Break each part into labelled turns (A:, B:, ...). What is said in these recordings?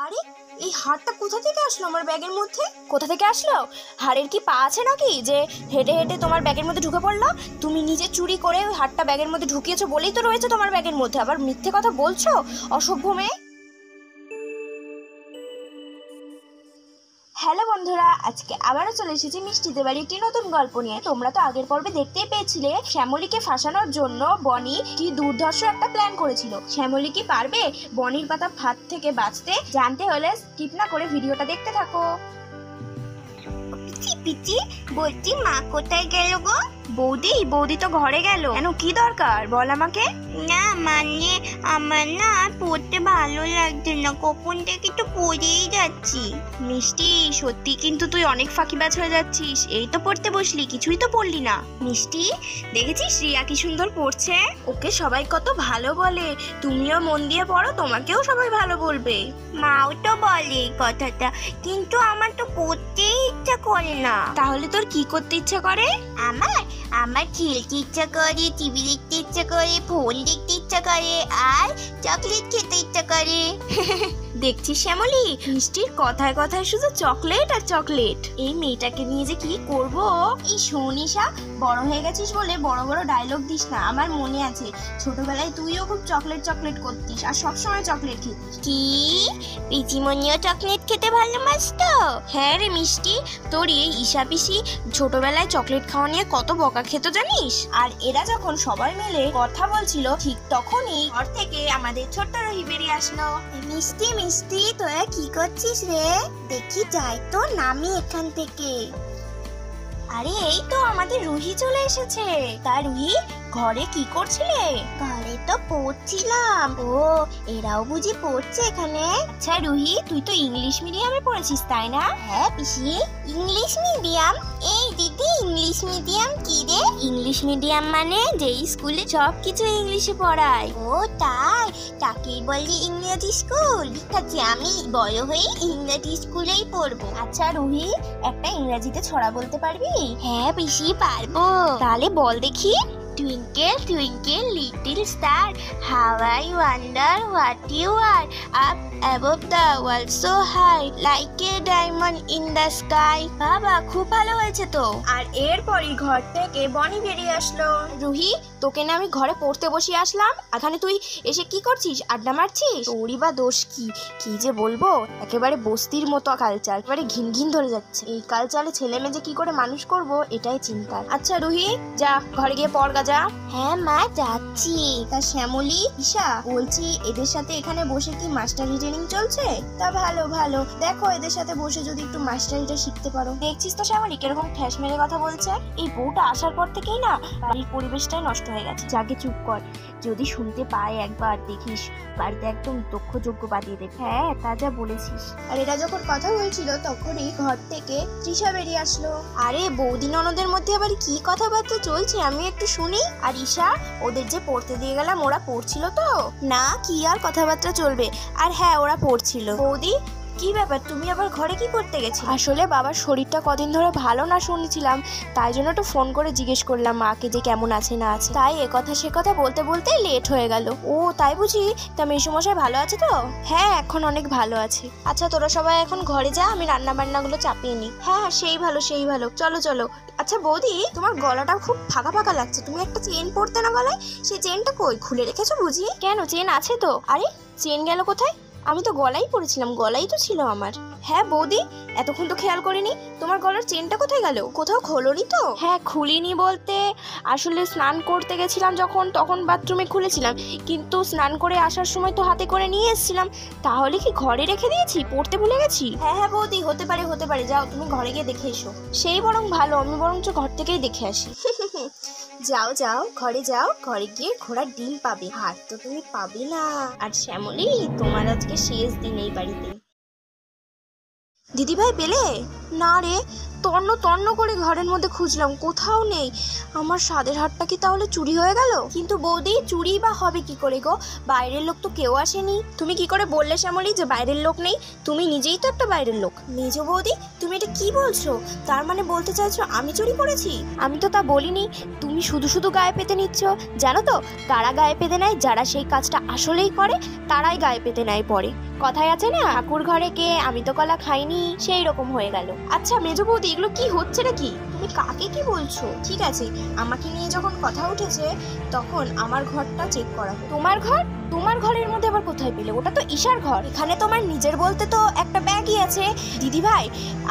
A: আরে এই হারটা কোথা থেকে আসলো আমার ব্যাগের মধ্যে? কোথা থেকে আসলো? হারের কি পা আছে নাকি যে হেঁটে হেঁটে তোমার ব্যাগের মধ্যে ঢুকে পড়লো? তুমি নিজে চুরি করে ওই হারটা ব্যাগের মধ্যে ঢুকিয়েছো বলেই তো রয়েছে তোমার ব্যাগের মধ্যে, আবার মিথ্যে কথা বলছো, অসভ্য মেয়ে। হ্যালো বন্ধুরা, আজকে আবারও চলে এসেছি মিষ্টিদের বাড়ি একটি নতুন গল্প নিয়ে। তোমরা তো আগের পর্বে দেখতেই পেয়েছিলে শ্যামলীকে ফাঁসানোর জন্য বনি কি দুর্ধর্ষ একটা প্ল্যান করেছিল। শ্যামলী কি পারবে বনির পাতা ফাঁদ থেকে বাঁচতে? জানতে হলে স্কিপ না করে ভিডিওটা দেখতে থাকো। পিচি পিচি, বলছি মা কোথায় গেল গো? বৌদি তো ঘরে গেল। কেন, কি দরকার বল আমাকে।
B: না মানে আমার না পড়তে ভালো লাগছে না, কখন থেকে তো পড়েই যাচ্ছি।
A: মিষ্টি, সত্যি কিন্তু তুই অনেক ফাঁকিবাজ হয়ে যাচ্ছিস। এই তো পড়তে বসলি, কিছুই তো পড়লি না। মিষ্টি, দেখেছিস রিয়া কি সুন্দর পড়ছে? ওকে সবাই কত ভালো বলে, তুমিও মন দিয়ে পড়ো, তোমাকেও সবাই ভালো বলবে।
B: মাও তো বলে এই কথাটা, কিন্তু আমার তো পড়তেই ইচ্ছা করে না।
A: তাহলে তোর কি করতে ইচ্ছে করে?
B: আমার আমার খেলতে ইচ্ছা করে, টিভি দেখতে ইচ্ছা করে, ফোন দেখতে ইচ্ছা করে, আর চকলেট খেতে ইচ্ছা করে।
A: দেখছিস শ্যামলী, মিষ্টির কথায় কথায় শুধু চকলেট আর চকলেট। এই মেয়েটাকে নিয়ে যে কি করব। এই সোনিশা, বড় হয়ে গেছিস বলে বড় বড় ডায়লগ দিস না। আমার মনে আছে ছোটবেলায় তুইও খুব চকলেট চকলেট করতিস আর সবসময় চকলেট খেতিস।
B: কি পিচিমনিও চকলেট খেতে ভালোবাসতো?
A: হ্যাঁ রে মিষ্টি, তোর এই ঈশা পিসি ছোটবেলায় চকলেট খাওয়া নিয়ে কত বকা খেত জানিস? আর এরা যখন সবাই মিলে কথা বলছিল ঠিক তখনই ঘর থেকে আমাদের ছোট্ট রহি বেরিয়ে আসলো।
B: মিষ্টি মিষ্টি, তোরা কি করছিস রে? দেখি যাই তো, নামি এখান থেকে।
A: আরে এই তো আমাদের রুহি চলে এসেছে। তা রুহি, ঘরে কি করছিলে?
B: ঘরে তো পড়ছিলাম। ও, এরাও বুঝি পড়ছে এখানে?
A: আচ্ছা রুহি, তুই তো ইংলিশ মিডিয়ামে পড়েছিস তাই না?
B: হ্যাঁ পিসি, ইংলিশ মিডিয়াম? এই দিদি, ইংলিশ মিডিয়াম কি রে?
A: ইংলিশ মিডিয়াম মানে যেই স্কুলে সব কিছু ইংলিশে পড়ায়।
B: ও তাই, তাকেই বলি ইংরেজি স্কুল। ঠিক আছে, আমি বড় হয়ে ইংরেজি স্কুলেই পড়বো।
A: আচ্ছা রুহি, একটা ইংরেজিতে ছড়া বলতে পারবি?
B: হ্যাঁ পিসি, পারবো।
A: তাহলে বল দেখি।
B: Twinkle, twinkle, little star, how I wonder what you are. Up above the world so high, like a diamond in the sky.
A: বাবা, খুব ভালো হয়েছে তো। আর এরপরই ঘর থেকে বনি বেরিয়ে আসলো। রুহি, তোকে না আমি ঘরে পড়তে বসিয়ে আসলাম, এখানে তুই এসে কি করছিস? আড্ডা মারছিস? তোরই বা দোষ কি? কি যে বলবো, একেবারে বস্তির মতো কালচার, একেবারে ঘিন ঘিন ধরে যাচ্ছে। এই কালচারে ছেলে মেয়ে যে কি করে মানুষ করব এটাই চিন্তা। আচ্ছা রুহি, যা ঘরে গিয়ে পড় গা যা।
B: হ্যাঁ মা, যাচ্ছি।
A: তা শ্যামলী, ঈশা, বলছি এদের সাথে এখানে বসে কি মাস্টারি ট্রেনিং চলছে? তা ভালো ভালো, দেখো এদের সাথে বসে যদি একটু মাস্টারিটা শিখতে পারো। দেখছিস তো শ্যামলী কিরকম ঠ্যাস মেরে কথা বলছে। এই বউটা আসার পর থেকেই না বাড়ির পরিবেশটাই নষ্ট হয়ে গেছে। যাকে চুপ কর, যদি শুনতে পায় একবার দেখিস বাড়িতে একদম দক্ষযোগ্য বাদিয়ে দেবে। হ্যাঁ, তা যা বলেছিস। আর এরা যখন কথা বলছিল তখনই ঘর থেকে তৃষা বেরিয়ে আসলো। আরে বৌদি ননদের মধ্যে আবার কি কথাবার্তা চলছে আমি একটু শুনি। আর ঈশা, ওদের যে পড়তে দিয়ে গেলাম ওরা পড়ছিল তো? না, কি আর কথাবার্তা চলবে। আর হ্যাঁ, ওরা পড়ছিল। বৌদি, কি ব্যাপার, তুমি আবার ঘরে কি করতে গেছো? আসলে বাবার শরীরটা কদিন ধরে ভালো না শুনেছিলাম, তাই জন্য একটু ফোন করে জিজ্ঞেস করলাম মাকে যে কেমন আছে না আছে। তাই একথা সে কথা বলতে বলতে লেট হয়ে গেল। ও তাই বুঝি? তা মেসোমশাই ভালো আছে তো? হ্যাঁ, এখন অনেক ভালো আছে। আচ্ছা তোরা সবাই এখন ঘরে যা, আমি রান্না বান্নাগুলো চাপিয়ে নিই। হ্যাঁ হ্যাঁ, সেই ভালো সেই ভালো, চলো চলো। আচ্ছা বৌদি, তোমার গলাটা খুব ফাঁকা ফাঁকা লাগছে, তুমি একটা চেন পরতে না গলায়? সেই চেনটা কই, খুলে রেখেছো বুঝি? কেন, চেন আছে তো। আরে চেন গেল কোথায়? আমি তো গলাই পরেছিলাম, গলাই তো ছিল আমার। হ্যাঁ বৌদি, এতক্ষণ তো খেয়াল করিনি, তোমার গলার চেনটা কোথায় গেল? কোথাও খোলনি তো? হ্যাঁ, খুলিনি বলতে আসলে স্নান করতে গেছিলাম যখন, তখন বাথরুমে খুলেছিলাম, কিন্তু স্নান করে আসার সময় তো হাতে করে নিয়ে এসেছিলাম। তাহলে কি ঘরে রেখে দিয়েছি, পড়তে ভুলে গেছি? হ্যাঁ হ্যাঁ বৌদি, হতে পারে হতে পারে, যাও তুমি ঘরে গিয়ে দেখে এসো। সেই বরং ভালো, আমি বরঞ্চ ঘর থেকেই দেখে আসি। যাও যাও, ঘরে যাও, ঘরে গিয়ে ঘোড়ার ডিম পাবে, হাত তো তুমি পাবে না। আর শ্যামলী, তোমার আজকে শেষ দিন এই বাড়িতে। দিদিভাই পেলে? না রে, তন্ন তন্ন করে ঘরের মধ্যে খুঁজলাম, কোথাও নেই। আমার স্বাদের হারটা কি তাহলে চুরি হয়ে গেল? কিন্তু বৌদি, চুরি বা হবে কি করে গো? বাইরের লোক তো কেউ আসেনি। তুমি কি করে বললে শ্যামলী যে বাইরের লোক নেই? তুমি নিজেই তো একটা বাইরের লোক। মেজো বৌদি, তুমি এটা কি বলছো? তার মানে বলতে চাইছো আমি চুরি করেছি? আমি তো তা বলিনি। তুমি শুধু শুধু গায়ে পেতে নিচ্ছ। জানো তো কারা গায়ে পেতে নেয়? যারা সেই কাজটা আসলেই করে তারাই গায়ে পেতে নেয় পরে। কথায় আছে না, ঠাকুর ঘরে কে আমি তো কলা খাইনি, সেই রকম হয়ে গেল। আচ্ছা মেজো বৌদি, এগুলো কি হচ্ছে নাকি? তুমি কাকে কি বলছো? ঠিক আছে, আমাকে নিয়ে যখন কথা উঠেছে তখন আমার ঘরটা চেক করা হোক। তোমার ঘর? তোমার ঘরের মধ্যে আবার কোথায় পেলে? ওটা তো ঈশার ঘর। এখানে তোমার নিজের বলতে তো একটা ব্যাগই আছে। দিদি ভাই,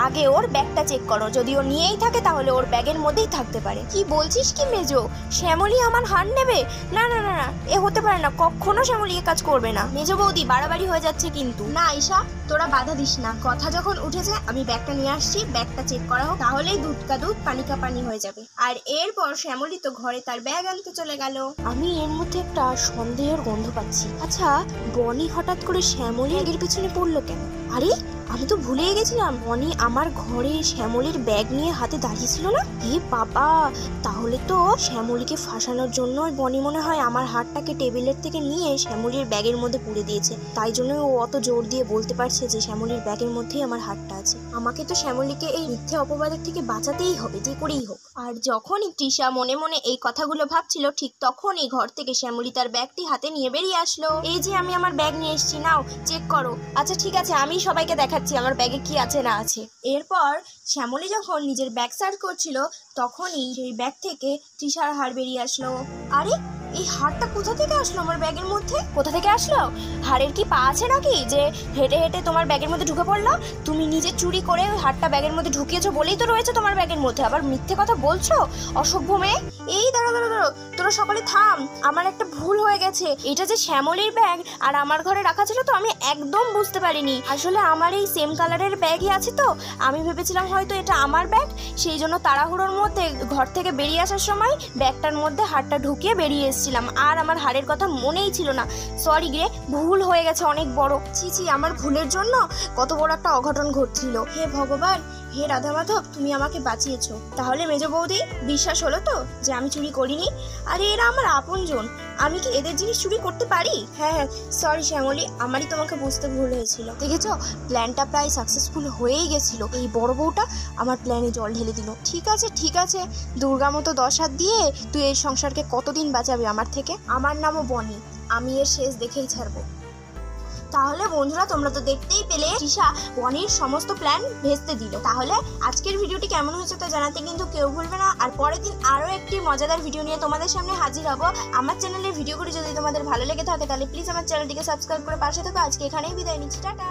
A: আগে ওর ব্যাগটা চেক করো। যদি ও নিয়েই থাকে তাহলে ওর ব্যাগের মধ্যেই থাকতে পারে। কি বলছিস কি মেজো? শ্যামলী আমার হার নেবে? না না না না, এ হতে পারে না, কখনো শ্যামলী এ কাজ করবে না। মেজো বৌদি, বাড়াবাড়ি হয়ে যাচ্ছে কিন্তু। না ঈশা, তোরা বাধা দিস না। কথা যখন উঠেছে আমি ব্যাগটা নিয়ে আসছি, ব্যাগটা চেক করা হোক, তাহলেই দুধ কা দুধ পানি কা পানি হয়ে যাবে। আর এরপর শ্যামলী তো ঘরে তার ব্যাগ আনতে চলে গেল। আমি এর মধ্যে একটা সন্দেহের গন্ধ পাচ্ছি। আচ্ছা, বনি হঠাৎ করে শ্যামলী ব্যাগের পিছনে পড়লো কেন? আরে, আমি তো ভুলেই গেছিলাম, বনি আমার ঘরে শ্যামলীর ব্যাগ নিয়ে হাতে দাঁড়িয়েছিল না? এ বাবা, তাহলে তো শ্যামলীকে ফাঁসানোর জন্য বনি মনে হয় আমার হাতটাকে টেবিলের থেকে নিয়ে শ্যামলীর ব্যাগের মধ্যে পুরে দিয়েছে। তাই জন্য ও অত জোর দিয়ে বলতে পারছে যে শ্যামলীর ব্যাগের মধ্যেই আমার হাতটা আছে। আমাকে তো শ্যামলীকে এই মিথ্যে অপবাদের থেকে বাঁচাতেই হবে, যে করেই হোক। আর যখনই তৃষা মনে মনে এই কথাগুলো ভাবছিল, ঠিক তখনই ঘর থেকে শ্যামলী তার ব্যাগটি হাতে নিয়ে বেরিয়ে আসলো। এই যে আমি আমার ব্যাগ নিয়ে এসেছি, নাও চেক করো। আচ্ছা ঠিক আছে, আমি সবাইকে দেখাচ্ছি আমার ব্যাগে কি আছে না আছে। এরপর শ্যামলী যখন নিজের ব্যাগ সার্চ করছিল তখনই সেই ব্যাগ থেকে তৃষার হার বেরিয়ে আসলো। আরে, এই হারটা কোথা থেকে আসলো আমার ব্যাগের মধ্যে? কোথা থেকে আসলো? হারের কি পা আছে নাকি যে হেঁটে হেঁটে তোমার ব্যাগের মধ্যে ঢুকে পড়লো? তুমি নিজে চুরি করে ওই হারটা ব্যাগের মধ্যে ঢুকিয়েছো বলেই তো রয়েছে তোমার ব্যাগের মধ্যে, আবার মিথ্যে কথা বলছো, অসভ্য মেয়ে। এই দাঁড়ো দাঁড়ো দাঁড়ো, তোরা সকলে থাম, আমার একটা ভুল হয়ে গেছে। এটা যে শ্যামলীর ব্যাগ আর আমার ঘরে রাখা ছিল তো আমি একদম বুঝতে পারিনি। আসলে আমার এই সেম কালারের ব্যাগই আছে তো, আমি ভেবেছিলাম হয়তো এটা আমার ব্যাগ, সেই জন্য তাড়াহুড়োর মধ্যে ঘর থেকে বেরিয়ে আসার সময় ব্যাগটার মধ্যে হারটা ঢুকিয়ে বেরিয়ে এসেছিলাম, আর আমার হারের কথা মনেই ছিল না। সরি রে, ভুল হয়ে গেছে অনেক বড়। ছি ছি, আমার ভুলের জন্য কত বড় একটা অঘটন ঘটছিল। হে ভগবান, হে রাধা মাধব, তুমি আমাকে বাঁচিয়েছো। তাহলে মেজো বৌদি, বিশ্বাস হলো তো যে আমি চুরি করিনি? আরে এরা আমার আপনজন, আমি কি এদের জিনিস চুরি করতে পারি? হ্যাঁ হ্যাঁ, সরি শ্যামলী, আমারই তোমাকে বুঝতে ভুল হয়েছিল। দেখেছো, প্ল্যানটা প্রায় সাকসেসফুল হয়েই গেছিল। এই বড় বউটা আমার প্ল্যানে জল ঢেলে দিল। ঠিক আছে ঠিক আছে, দুর্গা মতো 10 হাত দিয়ে তুই এই সংসারকে কতদিন বাঁচাবি আমার থেকে? আমার নামও বনি, আমি এর শেষ দেখেই ছাড়বো। তাহলে বন্ধুরা, তোমরা তো দেখতেই পেলে তৃষা বনির সমস্ত প্ল্যান ভেস্তে দিল। তাহলে আজকের ভিডিওটি কেমন হয়েছে তা জানাতে কিন্তু কেউ ভুলবে না। আর পরের দিন আরও একটি মজাদার ভিডিও নিয়ে তোমাদের সামনে হাজির হব। আমার চ্যানেলের ভিডিওগুলি যদি তোমাদের ভালো লেগে থাকে তাহলে প্লিজ আমার চ্যানেলটিকে সাবস্ক্রাইব করে পাশে থাকো। আজকে এখানেই বিদায় নিচ্ছি, টাটা।